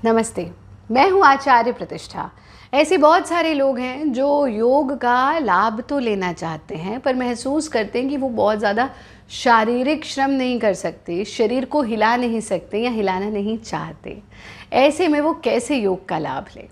नमस्ते, मैं हूँ आचार्य प्रतिष्ठा। ऐसे बहुत सारे लोग हैं जो योग का लाभ तो लेना चाहते हैं पर महसूस करते हैं कि वो बहुत ज़्यादा शारीरिक श्रम नहीं कर सकते, शरीर को हिला नहीं सकते या हिलाना नहीं चाहते। ऐसे में वो कैसे योग का लाभ लें?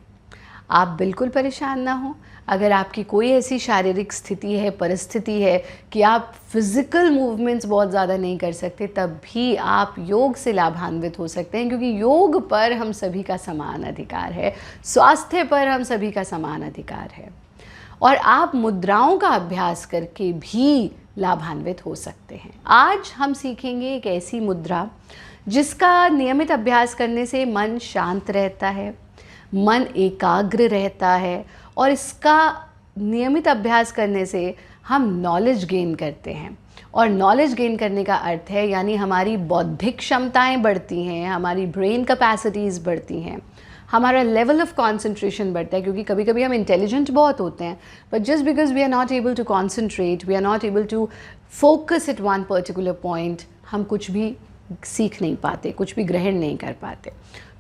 आप बिल्कुल परेशान ना हो। अगर आपकी कोई ऐसी शारीरिक स्थिति है, परिस्थिति है कि आप फिज़िकल मूवमेंट्स बहुत ज़्यादा नहीं कर सकते, तब भी आप योग से लाभान्वित हो सकते हैं, क्योंकि योग पर हम सभी का समान अधिकार है, स्वास्थ्य पर हम सभी का समान अधिकार है। और आप मुद्राओं का अभ्यास करके भी लाभान्वित हो सकते हैं। आज हम सीखेंगे एक ऐसी मुद्रा जिसका नियमित अभ्यास करने से मन शांत रहता है, मन एकाग्र रहता है और इसका नियमित अभ्यास करने से हम नॉलेज गेन करते हैं। और नॉलेज गेन करने का अर्थ है यानी हमारी बौद्धिक क्षमताएं बढ़ती हैं, हमारी ब्रेन कैपेसिटीज़ बढ़ती हैं, हमारा लेवल ऑफ कंसंट्रेशन बढ़ता है। क्योंकि कभी कभी हम इंटेलिजेंट बहुत होते हैं but just because we are not able to concentrate, we are not able to focus at one particular point, हम कुछ भी सीख नहीं पाते, कुछ भी ग्रहण नहीं कर पाते।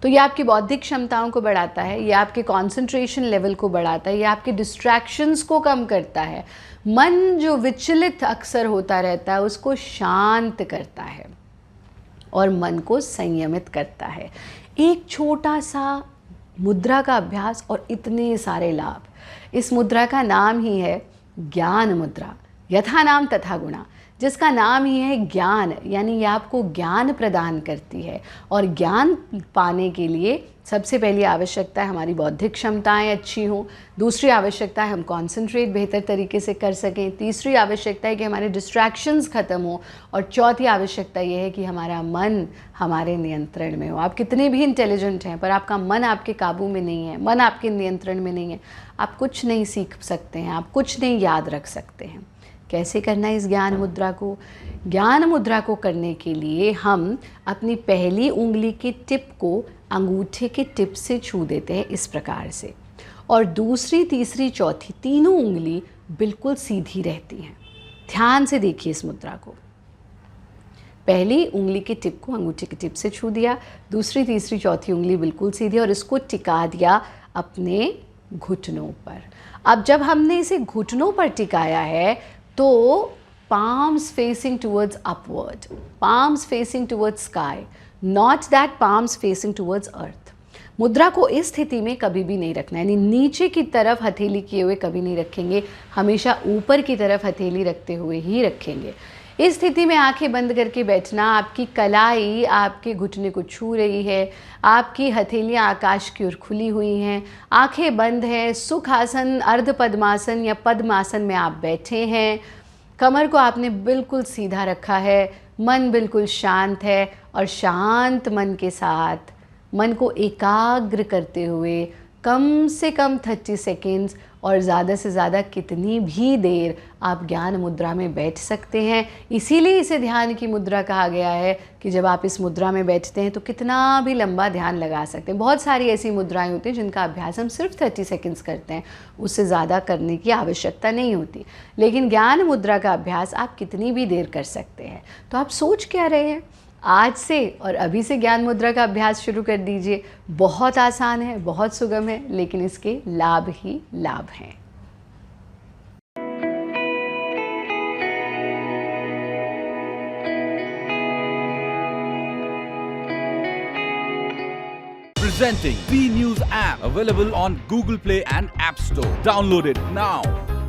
तो ये आपकी बौद्धिक क्षमताओं को बढ़ाता है, ये आपके कंसंट्रेशन लेवल को बढ़ाता है, ये आपके डिस्ट्रैक्शंस को कम करता है, मन जो विचलित अक्सर होता रहता है उसको शांत करता है और मन को संयमित करता है। एक छोटा सा मुद्रा का अभ्यास और इतने सारे लाभ। इस मुद्रा का नाम ही है ज्ञान मुद्रा, यथा नाम तथा गुणा, जिसका नाम ही है ज्ञान, यानी ये आपको ज्ञान प्रदान करती है। और ज्ञान पाने के लिए सबसे पहली आवश्यकता है हमारी बौद्धिक क्षमताएं अच्छी हों, दूसरी आवश्यकता है हम कंसंट्रेट बेहतर तरीके से कर सकें, तीसरी आवश्यकता है कि हमारे डिस्ट्रैक्शंस ख़त्म हो और चौथी आवश्यकता ये है कि हमारा मन हमारे नियंत्रण में हो। आप कितने भी इंटेलिजेंट हैं पर आपका मन आपके काबू में नहीं है, मन आपके नियंत्रण में नहीं है, आप कुछ नहीं सीख सकते हैं, आप कुछ नहीं याद रख सकते हैं। कैसे करना है इस ज्ञान मुद्रा को? ज्ञान मुद्रा को करने के लिए हम अपनी पहली उंगली की टिप को अंगूठे के टिप से छू देते हैं इस प्रकार से, और दूसरी, तीसरी, चौथी तीनों उंगली बिल्कुल सीधी रहती हैं। ध्यान से देखिए इस मुद्रा को। पहली उंगली की टिप को अंगूठे की टिप से छू दिया, दूसरी, तीसरी, चौथी उंगली बिल्कुल सीधी और इसको टिका दिया अपने घुटनों पर। अब जब हमने इसे घुटनों पर टिकाया है तो palms facing towards upward, palms facing towards sky, not that palms facing towards earth। मुद्रा को इस स्थिति में कभी भी नहीं रखना है, यानी नीचे की तरफ हथेली किए हुए कभी नहीं रखेंगे, हमेशा ऊपर की तरफ हथेली रखते हुए ही रखेंगे। इस स्थिति में आंखें बंद करके बैठना, आपकी कलाई आपके घुटने को छू रही है, आपकी हथेलियां आकाश की ओर खुली हुई हैं, आंखें बंद हैं, सुखासन, अर्ध पद्मासन या पद्मासन में आप बैठे हैं, कमर को आपने बिल्कुल सीधा रखा है, मन बिल्कुल शांत है और शांत मन के साथ मन को एकाग्र करते हुए कम से कम 30 सेकेंड्स और ज़्यादा से ज़्यादा कितनी भी देर आप ज्ञान मुद्रा में बैठ सकते हैं। इसीलिए इसे ध्यान की मुद्रा कहा गया है कि जब आप इस मुद्रा में बैठते हैं तो कितना भी लंबा ध्यान लगा सकते हैं। बहुत सारी ऐसी मुद्राएं होती हैं जिनका अभ्यास हम सिर्फ 30 सेकेंड्स करते हैं, उससे ज़्यादा करने की आवश्यकता नहीं होती, लेकिन ज्ञान मुद्रा का अभ्यास आप कितनी भी देर कर सकते हैं। तो आप सोच क्या रहे हैं? आज से और अभी से ज्ञान मुद्रा का अभ्यास शुरू कर दीजिए। बहुत आसान है, बहुत सुगम है, लेकिन इसके लाभ ही लाभ हैं। Presenting V News app, available on Google Play and App Store. Download it now.